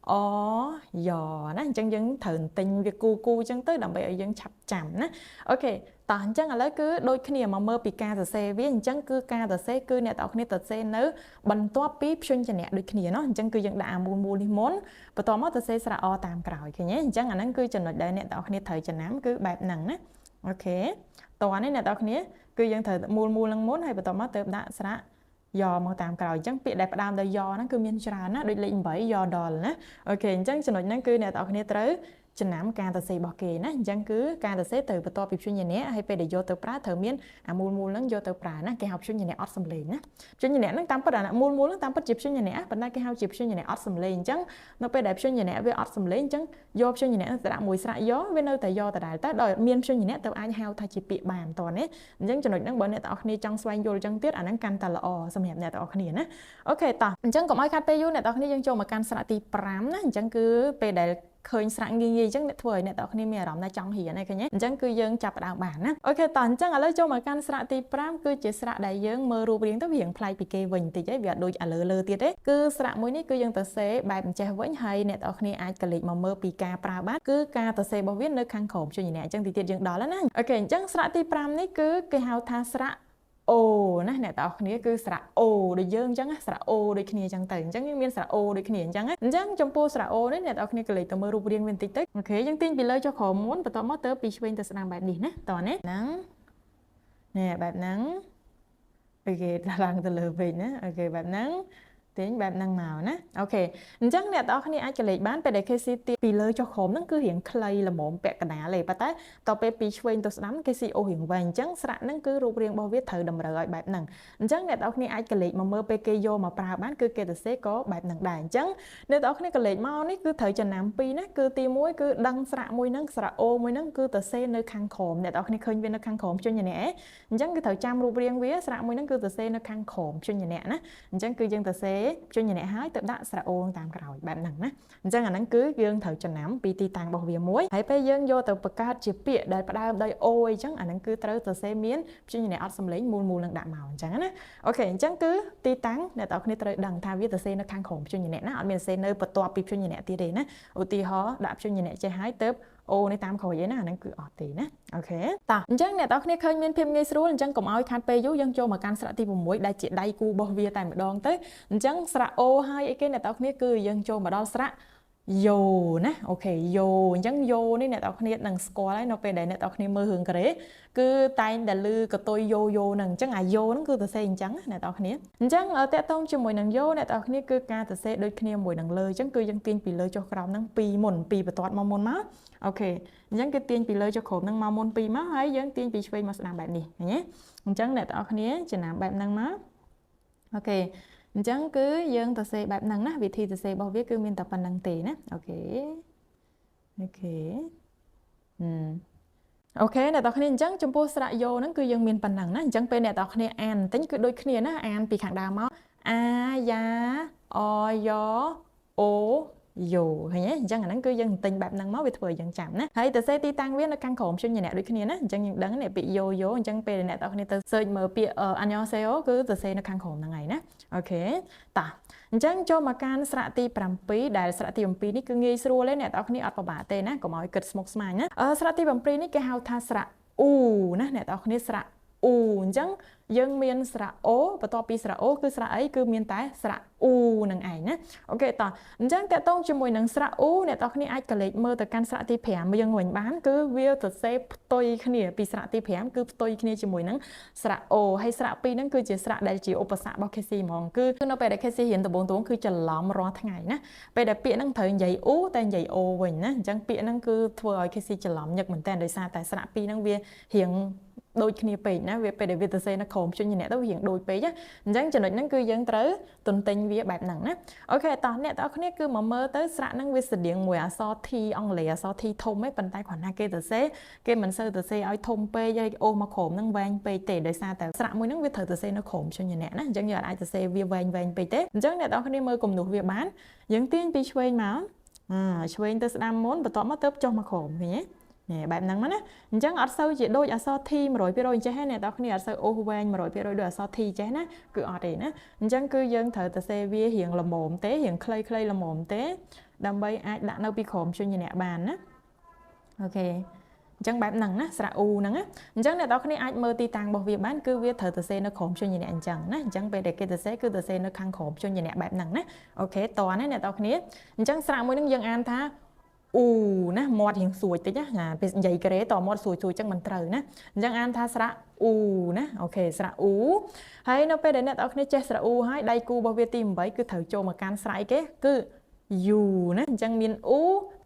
អយ៉ណាអញ្ចឹងយើងត្រូវទិញវាគូអញ្ចឹងទៅដើម្បីឲ្យយើងឆាប់ចាំណាអូខេតោះអញ្ចឹងឥឡូវគឺដូចគ្នាមកមើលពីការសរសេរវាអញ្ចឹងគឺការសរសេរគឺអ្នកទាំងគ្នាសរសេរនៅបន្ទាប់ពីព្យញ្ជនៈដូចគ្នាเนาะអញ្ចឹងគឺយើងដាក់អាមូលនេះមុនបន្ទាប់មកសរសេរស្រៈ អតាមក្រោយឃើញទេអញ្ចឹងអាហ្នឹងគឺចំណុចដែលអ្នកទាំងគ្នាត្រូវចំណាំគឺបែបហ្នឹងណាអូខេតោះនេះអ្នកទាំងគ្នាគឺយើងត្រូវមូលហ្នឹងមុនហើយបន្ទាប់មកទៅដាក់ស្រៈយ៉មកតាមក្រោយអញ្ចឹងពាក្យដែលផ្ដើមដោយយ៉ហ្នឹងគឺមានច្រើនណាដូចលេខ8យ៉ដល់ណាអូខេអញ្ចឹងចំណុចហ្នឹងគឺអ្នកទាំងគ្នាត្រូវចំណាំការសរសេររបស់គេណាអញ្ចឹងគឺការសរសេរទៅបន្ទាប់ពីព្យញ្ជនៈហើយពេលដែលយកទៅប្រើត្រូវមានអាមូលហ្នឹងយកទៅប្រើណាគេហៅព្យញ្ជនៈអត់សំឡេងណាព្យញ្ជនៈហ្នឹងតាមពិតអាមូលហ្នឹងតាមពិតជាព្យញ្ជនៈប៉ុន្តែគេហៅជាព្យញ្ជនៈអត់សំឡេងអញ្ចឹងនៅពេលដែលព្យញ្ជនៈវាអត់សំឡេងអញ្ចឹងយកព្យញ្ជនៈទៅដាក់មួយស្រៈយ៉វានៅតែយ៉ដដែលតែដល់មានព្យញ្ជនៈទៅអាចហៅថាជាពាក្យបានតើណាអញ្ចឹងចំណុចហ្នឹងបើអ្នកទាំងអស់គ្នាចង់ស្វែងយល់អញ្ចឹងទៀតអាហ្នឹងកាន់តែល្អសម្រាប់អ្នកទាំងអស់គ្នាណាអូខេតោះអញ្ចឹងកុំឲ្យខាត់ពេលយូរអ្នកទាំងអស់គ្នាយើងចូលមកកាន់ស្រៈទី5ណាអញ្ចឹងគឺពេលដែល ឃើញស្រាក់ងាយៗអញ្ចឹងអ្នកធ្វើឲ្យអ្នកទាំងគ្នាមានអារម្មណ៍ថាចង់ហ៊ានហើយឃើញទេអញ្ចឹងគឺយើងចាប់ផ្ដើមបានណាអូខេតោះអញ្ចឹងឥឡូវចូលមកកាន់ស្រៈទី5គឺជាស្រៈដែលយើងមើលរូបរាងទៅវារៀងប្លែកពីគេវិញបន្តិចហើយវាអត់ដូចឥឡូវទៀតទេគឺស្រៈមួយនេះគឺយើងទៅសេបែបអញ្ចេះវិញហើយអ្នកទាំងគ្នាអាចកលេចមកមើលពីការប្រើបាត់គឺការទៅសេរបស់វានៅខាងក្រោមជួយអ្នកអញ្ចឹងទីទៀតយើងដល់ហើយណាអូខេអញ្ចឹងស្រៈទី5នេះគឺគេហៅថាស្រៈអូណាអ្នកទាំងគ្នាគឺស្រៈអូដូចយើងអញ្ចឹងស្រៈអូដូចគ្នាអញ្ចឹងទៅអញ្ចឹងយើងមានស្រៈអូដូចគ្នាអញ្ចឹងអញ្ចឹងចំពោះស្រៈអូនេះអ្នកទាំងគ្នាកលេចទៅមើលរូបរាងវាបន្តិចទៅអូខេយើងទាញពីលើចុះក្រោមមុនបន្ទាប់មកទៅពីឆ្វេងទៅស្ដាំបែបនេះណាតោះណាហ្នឹងនេះបែបហ្នឹងអូខេឡើងទៅលើវិញណាអូខេបែបហ្នឹងទាញបែបហ្នឹងមកណាអូខេអញ្ចឹងអ្នកទាំងគ្នាអាចកលេចបានពេលដែល KC ទាញពីលើចុះក្រោមហ្នឹងគឺរៀងខ្លីល្មមពាក់កណ្ដាលទេប៉ុន្តែតទៅពេលពីឆ្វេងទៅស្ដាំ KC អូរៀងវែងអញ្ចឹងស្រៈហ្នឹងគឺរូបរាងរបស់វាត្រូវតម្រូវឲ្យបែបហ្នឹងអញ្ចឹងអ្នកទាំងគ្នាអាចកលេចមកមើលពេលគេយកមកប្រើបានគឺគេទៅសេក៏បែបហ្នឹងដែរអញ្ចឹងអ្នកទាំងគ្នាកលេចមកនេះគឺត្រូវចំណាំពីរណាគឺទី1គឺដឹងស្រៈមួយហ្នឹងស្រៈអូមួយហ្នឹងគឺទៅសេនៅខាងក្រោមអ្នកទាំងគ្នាឃើញវានៅខាងក្រោមជញ្ញៈអញ្ចឹងគឺត្រូវចាំរូបរាងវាស្រៈមួយហ្នឹងគឺទៅសេនៅខាងក្រោមជញ្ញៈណាអញ្ចឹងគឺយើងទៅសេជញ្ញៈហើយទៅដាក់ស្រៈអូតាមក្រោយបែបហ្នឹងណាអញ្ចឹងអាហ្នឹងគឺយើងត្រូវចំណាំពីទីតាំងរបស់វាមួយហើយពេលយើងយកទៅបង្កើតជាពាក្យដែលផ្ដើមដោយអូអញ្ចឹងអាហ្នឹងគឺត្រូវទៅសេមានជញ្ញៈអត់សំឡេងមូលនឹងដាក់មកអញ្ចឹងណាអូខេអញ្ចឹងគឺទីតាំងអ្នកទាំងគ្នាត្រូវដឹងថាវាទៅសេនៅខាងក្រោមជញ្ញៈណាអត់មានសេនៅបន្ទាប់ពីជញ្ញៈទៀតទេណាឧទាហរណ៍ដាក់ជញ្ញៈចេះហើយទៅអូនេះតាមក្រោយឯណាអាហ្នឹងគឺអត់ទេណាអូខេតោះអញ្ចឹងអ្នកទាំងគ្នាឃើញមានភាពងាយស្រួលអញ្ចឹងកុំឲ្យខាត់ពេលយូរយើងចូលមកកាន់ស្រៈទី6ដែលជាដៃគូរបស់វាតែម្ដងទៅអញ្ចឹងស្រៈអូហើយអីគេអ្នកទាំងគ្នាគឺយើងចូលមកដល់ស្រៈយោណាអូខេយោអញ្ចឹងយោនេះអ្នកទាំងគ្នានឹងស្គាល់ហើយនៅពេលដែលអ្នកទាំងគ្នាមើលរឿងកូរ៉េគឺតែងតែឮកតុយយោយោហ្នឹងអញ្ចឹងអាយោហ្នឹងគឺទៅសេអញ្ចឹងអ្នកទាំងគ្នាអញ្ចឹងតកតងជាមួយនឹងយោអ្នកទាំងគ្នាគឺការទៅសេដូចគ្នាមួយនឹងលើអញ្ចឹងគឺយើងទាញពីលើចុះក្រោមហ្នឹងពីមុនពីបន្ទាត់មកមុនមកអូខេអញ្ចឹងគឺទាញពីលើចុះក្រោមហ្នឹងមកមុនពីមកហើយយើងទាញពីឆ្វេងមកស្ដាំបែបនេះឃើញទេអញ្ចឹងអ្នកទាំងគ្នាចំណាំបែបហ្នឹងមកអូខេអញ្ចឹងគឺយើងទៅសេបែបហ្នឹងណាវិធីទៅសេរបស់វាគឺមានតែប៉ុណ្្នឹងទេណាអូខេអូខេអូខេអ្នកទាំងគ្នាអញ្ចឹងចំពោះស្រៈយោហ្នឹងគឺយើងមានប៉ុណ្ណឹងណាអញ្ចឹងពេលអ្នកទាំងគ្នាអានបន្តិចគឺដូចគ្នាណាអានពីខាងដើមមកអាយ៉ាអយ៉អូយោឃើញទេអញ្ចឹងអាហ្នឹងគឺយើងទិញបែបហ្នឹងមកវាធ្វើឲ្យយើងចាំណាហើយទៅសេទីតាំងវានៅខាងក្រោមជញ្ញៈដូចគ្នាណាអញ្ចឹងយើងដឹងនេះពាក្យយោយោអញ្ចឹងពេលអ្នកទាំងគ្នាទៅ search មើលពាក្យអាញ៉ូសេអូគឺទៅសេនៅខាងក្រោមហ្នឹងហើយណាអូខេតោះអញ្ចឹងចូលមកកាន់ស្រៈទី7ដែលស្រៈទី7នេះគឺងាយស្រួលទេអ្នកទាំងគ្នាអត់ពិបាកទេណាកុំឲ្យគិតស្មុគស្មាញណាស្រៈទី7នេះគេហៅថាស្រៈអ៊ូណាអ្នកទាំងគ្នាស្រៈអ៊ូអញ្ចឹងយើងមានស្រៈអូបន្ទាប់ពីស្រៈអូគឺស្រៈអីគឺមានតែស្រៈអ៊ូនឹងឯងណាអូខេតោះអញ្ចឹងតកតងជាមួយនឹងស្រៈអ៊ូអ្នកទាំងគ្នាអាចកលេចមើលទៅកាន់ស្រៈទី5យើងវិញបានគឺវាទៅសេផ្ទុយគ្នាពីស្រៈទី5គឺផ្ទុយគ្នាជាមួយនឹងស្រៈអូហើយស្រៈ2ហ្នឹងគឺជាស្រៈដែលជាឧបសគ្គរបស់ KC ហ្មងគឺនៅពេលដែល KC រៀនដំបូងគឺច្រឡំរាល់ថ្ងៃណាពេលដែលពាក្យហ្នឹងត្រូវនិយាយអ៊ូតែនិយាយអូវិញណាអញ្ចឹងពាក្យហ្នឹងគឺធ្វើឲ្យ KC ច្រឡំញឹកមែនតើដោយសារតែស្រៈ2ហ្នឹងវារៀងដូចគ្នាពេកណាវាពេលដែលវាទៅសេនៅក្រោមជញ្ញៈទៅវារៀងដូចពេកណាអញ្ចឹងចំណុចហ្នឹងគឺយើងត្រូវទន្ទិញវាបែបហ្នឹងណាអូខេតោះអ្នកទាំងអស់គ្នាគឺមកមើលទៅស្រៈហ្នឹងវាស្តៀងមួយអក្សរ T អង់គ្លេសអក្សរ T ធំឯងប៉ុន្តែគ្រាន់តែគេទៅសេគេមិនសូវទៅសេឲ្យធំពេកហើយអូសមកក្រោមហ្នឹងវែងពេកទេដោយសារតែស្រៈមួយហ្នឹងវាត្រូវទៅសេនៅក្រោមជញ្ញៈណាអញ្ចឹងយើងអាចទៅសេវាវែងពេកទេអញ្ចឹងអ្នកទាំងអស់គ្នាមើលគំនូសវាបានយើងទាញពីឆ្វេងមកឆ្វេងទៅស្ដាំមុនបន្ទាប់មកទៅចុះមកក្រោមឃើញទេនេះបែបហ្នឹងមកណាអញ្ចឹងអត់សូវជាដូចអក្សរ T 100%អញ្ចេះទេអ្នកទាំងគ្នាអត់សូវអូសវែង 100% ដូចអក្សរ T អញ្ចេះណាគឺអត់ទេណាអញ្ចឹងគឺយើងត្រូវទៅសេវារៀងល្មមទេរៀងខ្លីល្មមទេដើម្បីអាចដាក់នៅពីក្រោមជញ្ញៈបានណាអូខេអញ្ចឹងបែបហ្នឹងណាស្រៈអ៊ូហ្នឹងណាអញ្ចឹងអ្នកទាំងគ្នាអាចមើលទីតាំងរបស់វាបានគឺវាត្រូវទៅសេនៅក្រោមជញ្ញៈអញ្ចឹងណាអញ្ចឹងពេលដែលគេទៅសេគឺទៅសេនៅខាងក្រោមជញ្ញៈបែបហ្នឹងណាអូខេតោះណាអ្នកទាំងគ្នាអញ្ចឹងស្រៈមួយហ្នឹងយើងអានថាអ៊ូណាមាត់រៀងសួយតិចណាពេលនិយាយកូរ៉េតមាត់សួយអញ្ចឹងមិនត្រូវណាអញ្ចឹងអានថាស្រៈអ៊ូណាអូខេស្រៈអ៊ូហើយនៅពេលដែលអ្នកទាំងគ្នាចេះស្រៈអ៊ូហើយដៃគូរបស់វាទី8គឺត្រូវចូលមកកាន់ស្រៈអីគេគឺយូណាអញ្ចឹងមានអ៊ូ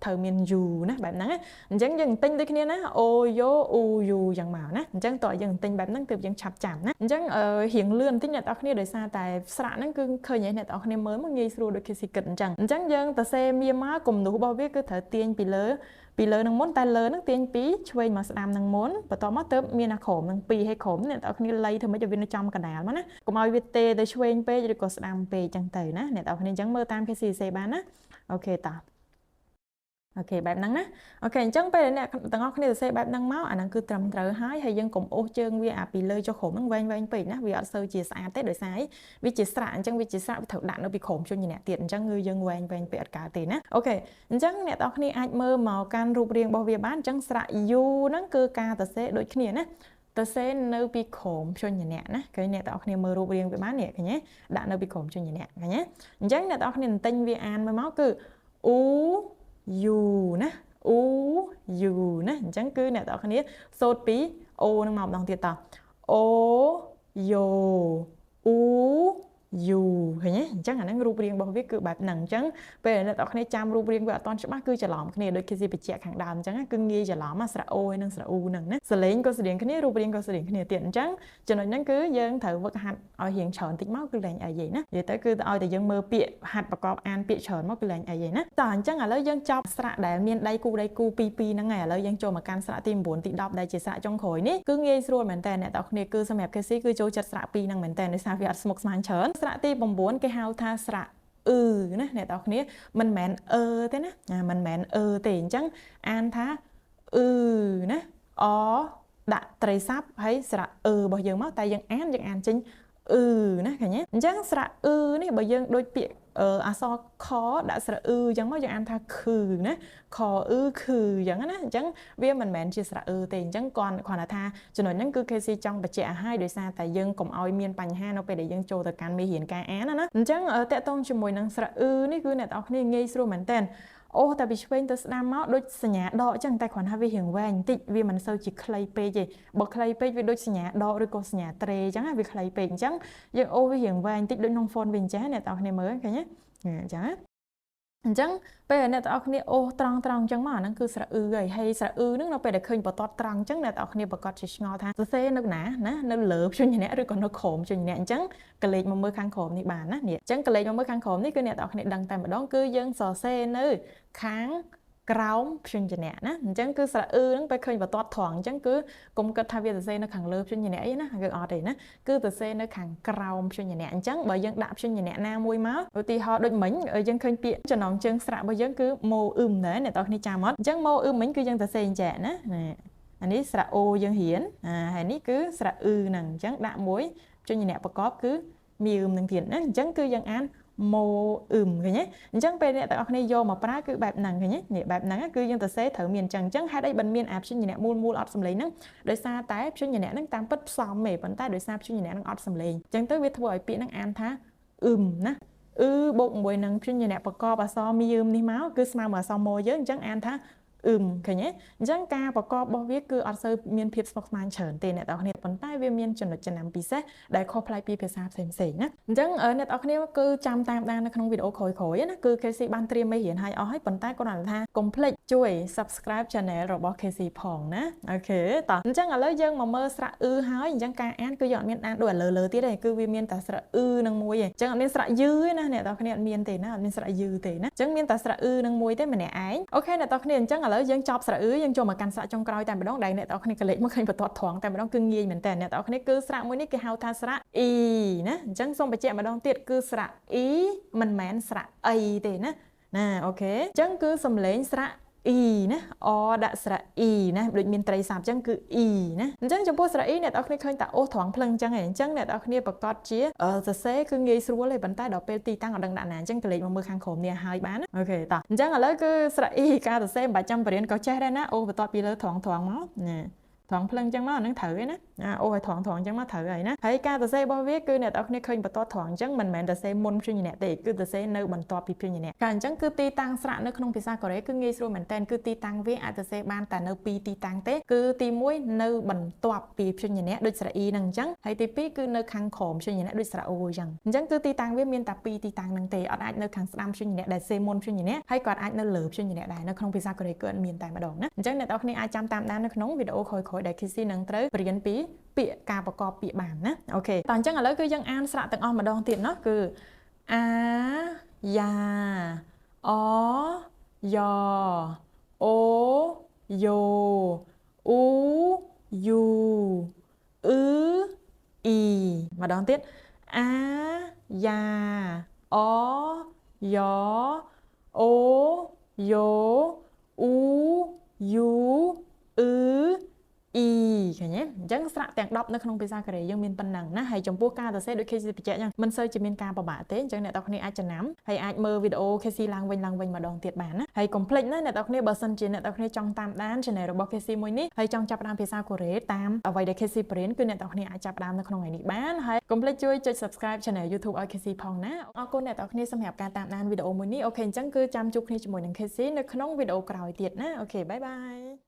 ត្រូវមានយូណាបែបហ្នឹងអញ្ចឹងយើងទិញដូចគ្នាណាអូយ៉ូអ៊ូយូយ៉ាងមកណាអញ្ចឹងតើយើងទិញបែបហ្នឹងទើបយើងឆាប់ចាំណាអញ្ចឹងរៀងលឿនតិចអ្នកទាំងគ្នាដោយសារតែស្រៈហ្នឹងគឺឃើញអ្នកទាំងគ្នាមើលមកងាយស្រួលដូចគេស៊ីគិតអញ្ចឹងយើងទៅសេមៀមកគំនូសរបស់វាគឺត្រូវទាញពីលើនឹងមុនតែលើនឹងទាញពីឆ្វេងមកស្ដាំនឹងមុនបន្ទាប់មកទៅមានអាក្រោមនឹង2ហើយក្រោមអ្នកទាំងគ្នាលៃធ្វើម៉េចឲ្យវានៅចំកណ្ដាលមកណាកុំឲ្យវាទេទៅឆ្វេងពេកឬក៏ស្ដាំពេកអញ្ចឹងទៅណាអ្នកទាំងគ្នាអញ្ចឹងមើលតាមគេស៊ីសេបានណាអូខេតោះ ok បែបហ្នឹងណាអូខេអញ្ចឹងពេលអ្នកទាំងអស់គ្នាសរសេរបែបហ្នឹងមកអាហ្នឹងគឺត្រឹមត្រូវហើយយើងកុំអូសជើងវាអាពីលើចុះក្រោមហ្នឹងវែងពេកណាវាអត់សូវជាស្អាតទេដោយសារវាជាស្រៈអញ្ចឹងវាជាស្រៈវាត្រូវដាក់នៅពីក្រោមជញ្ញៈទៀតអញ្ចឹងគឺយើងវែងពេកអត់កើតទេណាអូខេអញ្ចឹងអ្នកទាំងអស់គ្នាអាចមើលមកកាន់រូបរាងរបស់វាបានអញ្ចឹងស្រៈ U ហ្នឹងគឺការសរសេរដូចគ្នាណាសរសេរនៅពីក្រោមជញ្ញៈណាឃើញអ្នកទាំងអស់គ្នាមើលរូបរាងវាបាននេះឃើញទេដាក់នៅពីក្រោមជញ្ញៈឃើញទេអញ្ចឹងអ្នកទាំងអស់គ្នាទិញវាអានមកគឺ U U ណាអូយូណាអញ្ចឹងគឺអ្នកទាំងអស់គ្នាសូត្រពីអូនឹងមកម្ដងទៀតតអូយ៉ូអូយូឃើញទេអញ្ចឹងអាហ្នឹងរូបរាងរបស់វាគឺបែបហ្នឹងអញ្ចឹងពេលអ្នកទាំងអស់គ្នាចាំរូបរាងវាអត់តន់ច្បាស់គឺច្រឡំគ្នាដូចគេស៊ីបញ្ជាក់ខាងដើមអញ្ចឹងគឺងាយច្រឡំស្រៈអូហើយនិងស្រៈអ៊ូហ្នឹងណាសលេងក៏ស្រដៀងគ្នារូបរាងក៏ស្រដៀងគ្នាទៀតអញ្ចឹងចំណុចហ្នឹងគឺយើងត្រូវវឹកហាត់ឲ្យរៀងច្រើនតិចមកគឺលែងអីទេណានិយាយទៅគឺឲ្យតែយើងមើលពាក្យហាត់ប្រកបអានពាក្យច្រើនមកគឺលែងអីទេណាតោះអញ្ចឹងឥឡូវយើងចប់ស្រៈដែលមានដៃគូ2ហ្នឹងហើយឥឡូវយើងចូលមកកាន់ស្រៈទី9ទី10ដែលជាស្រៈចុងក្រោយនេះគឺងាយស្រួលមែនតើអ្នកទាំងអស់គ្នាគឺសម្រាប់ KC គឺចូលចិត្តស្រៈ2ហ្នឹងមែនតើដោយសារវាអត់ស្មុគស្មាញច្រើនស្រៈទី9គេហៅថាស្រៈណាអ្នកទាំងអស់គ្នាមិនមែនទេណាមិនមែនទេអញ្ចឹងអានថាណាអដាក់ត្រីស័ព្ទហើយស្រៈរបស់យើងមកតែយើងអានចេញណាឃើញទេអញ្ចឹងស្រៈនេះបើយើងដូចពាក្យអក្សរខដាក់ស្រៈអញ្ចឹងមកយើងអានថាខឺណាខខឺអញ្ចឹងណាអញ្ចឹងវាមិនមែនជាស្រៈទេអញ្ចឹងគ្រាន់តែថាចំណុចហ្នឹងគឺ KC ចង់បញ្ជាក់ឲ្យដោយសារតែយើងកុំឲ្យមានបញ្ហានៅពេលដែលយើងចូលទៅកាន់មេរៀនការអានណាអញ្ចឹងតកតងជាមួយនឹងស្រៈនេះគឺអ្នកទាំងអស់គ្នាងាយស្រួលមែនតើអូតែពីឆ្វេងទៅស្ដាំមកដូចសញ្ញាដកអញ្ចឹងតែគ្រាន់ថាវារៀងវែងបន្តិចវាមិនសូវជាខ្លីពេកទេបើខ្លីពេកវាដូចសញ្ញាដកឬក៏សញ្ញាត្រេអញ្ចឹងវាខ្លីពេកអញ្ចឹងយើងអូវារៀងវែងបន្តិចដូចក្នុង font វាអញ្ចឹងអ្នកទាំងអស់គ្នាមើលឃើញទេអញ្ចឹងអញ្ចឹងពេលអ្នកទាំងអស់គ្នាអូត្រង់អញ្ចឹងមកអាហ្នឹងគឺស្រៈហើយស្រៈហ្នឹងនៅពេលដែលឃើញបតតត្រង់អញ្ចឹងអ្នកទាំងអស់គ្នាប្រកាសជាឆ្ងល់ថាសរសេរនៅណានៅលើព្យញ្ញៈឬក៏នៅក្រោមព្យញ្ញៈអញ្ចឹងកលេចមកមើលខាងក្រោមនេះបានណានេះអញ្ចឹងកលេចមកមើលខាងក្រោមនេះគឺអ្នកទាំងអស់គ្នាដឹងតែម្ដងគឺយើងសរសេរនៅខាងក្រោមព្យញ្ញៈណាអញ្ចឹងគឺស្រៈហ្នឹងពេលឃើញបតតត្រង់អញ្ចឹងគឺកុំគិតថាវាសរសេរនៅខាងលើព្យញ្ញៈអីណាគឺអត់ទេណាគឺសរសេរនៅខាងក្រោមព្យញ្ញៈអញ្ចឹងបើយើងដាក់ព្យញ្ញៈណាមួយមកឧទាហរណ៍ដូចមិញយើងឃើញពាក្យចំណងជើងស្រៈរបស់យើងគឺម៉ូណាអ្នកទាំងគ្នាចាំអត់អញ្ចឹងម៉ូមិញគឺយើងសរសេរអញ្ចឹងណាអានេះស្រៈអូយើងរៀនហើយនេះគឺស្រៈហ្នឹងអញ្ចឹងដាក់មួយព្យញ្ញៈប្រកបគឺមីនឹងទៀតណាអញ្ចឹងគឺយើងអានម៉ូឃើញទេអញ្ចឹងពេលអ្នកទាំងអស់គ្នាយកមកប្រើគឺបែបហ្នឹងឃើញទេនេះបែបហ្នឹងគឺយើងសរសេរត្រូវមានអញ្ចឹងហេតុអីបានមានអាព្យញ្ញៈមូលអត់សំឡេងហ្នឹងដោយសារតែព្យញ្ញៈហ្នឹងតាមពិតផ្សំទេប៉ុន្តែដោយសារព្យញ្ញៈហ្នឹងអត់សំឡេងអញ្ចឹងទៅវាធ្វើឲ្យពាក្យហ្នឹងអានថាណាបូកជាមួយនឹងព្យញ្ញៈប្រកបអក្សរមីនេះមកគឺស្មើនឹងអក្សរម៉ូយើងអញ្ចឹងអានថាឃើញទេអញ្ចឹងការប្រកបរបស់វាគឺអត់សូវមានភាពស្មុគស្មាញច្រើនទេអ្នកទាំងគ្នាប៉ុន្តែវាមានចំណុចចំណាំពិសេសដែលខុសប្លែកពីភាសាផ្សេងណាអញ្ចឹងអ្នកទាំងគ្នាគឺចាំតាមដាននៅក្នុងវីដេអូក្រោយៗណាគឺ KC បានត្រៀមមេរៀនឲ្យអស់ហើយប៉ុន្តែគាត់ថាកុំភ្លេចជួយ Subscribe Channel របស់ KC ផងណាអូខេតោះអញ្ចឹងឥឡូវយើងមកមើលស្រៈហើយអញ្ចឹងការអានគឺយើងអត់មានអានដូចលើទៀតទេគឺវាមានតែស្រៈនឹងមួយឯងអញ្ចឹងអត់មានស្រៈយឺទេណាអ្នកទាំងគ្នាអត់មានទេណាអត់មានស្រៈយឺទេណាអញ្ចឹងមានតែស្រៈនឹងមួយទេម្នាក់ឯងអូខេអ្នកទាំងគ្នាអញ្ចឹងឥឡូវយើងចប់ស្រៈយើងចូលមកកាន់ស្រៈចុងក្រោយតែម្ដងដែលអ្នកទាំងគ្នាកលេចមកឃើញបន្ទាត់ត្រង់តែម្ដងគឺងាយមែនតើអ្នកទាំងគ្នាគឺស្រៈមួយនេះគេហៅថាស្រៈណាអញ្ចឹងសូមបញ្ជាក់ម្ដងទៀតគឺស្រៈមិនមែនស្រៈអីទេណាអូខេអញ្ចឹងគឺសំឡេងស្រៈណាអដាក់ស្រៈណាដូចមានត្រីស័ព្ទអញ្ចឹងគឺណាអញ្ចឹងចំពោះស្រៈអ្នកទាំងគ្នាឃើញតែអូសត្រង់ភ្លឹងអញ្ចឹងឯងអញ្ចឹងអ្នកទាំងគ្នាប្រកាសជាសរសេរគឺងាយស្រួលទេប៉ុន្តែដល់ពេលទីតាំងអត់ដឹងដាក់ណាអញ្ចឹងកលេចមកមើលខាងក្រោមនេះហើយបានណាអូខេតោះអញ្ចឹងឥឡូវគឺស្រៈការសរសេរមិនបាច់ចាំបរៀនក៏ចេះដែរណាអូបន្ទាត់ពីលើត្រង់មកណាត្រង់ភ្លឹងអញ្ចឹងមកអានឹងត្រូវឯណាអូឲ្យត្រង់អញ្ចឹងមកត្រូវហើយណាហើយការសរសេររបស់វាគឺអ្នកទាំងគ្នាឃើញបន្ទាត់ត្រង់អញ្ចឹងមិនមែនសរសេរមុនព្យញ្ញៈទេគឺសរសេរនៅបន្ទាប់ពីព្យញ្ញៈការអញ្ចឹងគឺទីតាំងស្រៈនៅក្នុងភាសាកូរ៉េគឺងាយស្រួលមែនតើគឺទីតាំងវាអាចសរសេរបានតែនៅពីរទីតាំងទេគឺទី1នៅបន្ទាប់ពីព្យញ្ញៈដូចស្រៈហ្នឹងអញ្ចឹងហើយទី2គឺនៅខាងក្រោមព្យញ្ញៈដូចស្រៈអូអញ្ចឹងគឺទីតាំងវាមានតែពីរទីតាំងហ្នឹងទេអត់អាចនៅខាងស្ដាំព្យញ្ញៈដែលសេមុនព្យញ្ញៈហើយក៏អាចនៅលើព្យញ្ញៈដែរនៅក្នុងភាសាកូរ៉េគឺអត់មានតែម្ដងណាអញ្ចឹងអ្នកទាំងគ្នាអាចចាំតាមដាននៅក្នុងវីដេអូក្រោយៗដែល KC នឹងត្រូវបរៀនពីពាក្យការប្រកបពាក្យបានណាអូខេតោះអញ្ចឹងឥឡូវគឺយើងអានស្រៈទាំងអស់ម្ដងទៀតណាគឺអាយ៉ាអយ៉អូយ៉ូអ៊ូយូអ៊អ៊ីម្ដងទៀតអាយ៉ាអយ៉អូយ៉ូ u u ư y ឃើញទេអញ្ចឹងស្រៈទាំង10នៅក្នុងភាសាកូរ៉េយើងមានប៉ុណ្ណឹងណាហើយចំពោះការសរសេរដូច Casey បញ្ជាក់អញ្ចឹងមិនសូវជាមានការពិបាកទេអញ្ចឹងអ្នកទាំងគ្នាអាចចំណាំហើយអាចមើលវីដេអូ Casey ឡើងវិញម្ដងទៀតបានណាហើយកុំភ្លេចណាអ្នកទាំងគ្នាបើសិនជាអ្នកទាំងគ្នាចង់តាមដាន channel របស់ Casey មួយនេះហើយចង់ចាប់ផ្ដើមភាសាកូរ៉េតាមអ្វីដែល Casey បរៀនគឺអ្នកទាំងគ្នាអាចចាប់ផ្ដើមនៅក្នុងថ្ងៃនេះបានហើយកុំភ្លេចជួយចុច subscribe channel YouTube ឲ្យ Casey ផងណាអរគុណអ្នកទាំងគ្នាសម្រាប់ការតាមដានវីដេអូមួយនេះអូខេអញ្ចឹងគឺចាំជួបគ្នាជាមួយនឹង Casey នៅក្នុងវីដេអូក្រោយទៀតណាអូខេបាយបាយ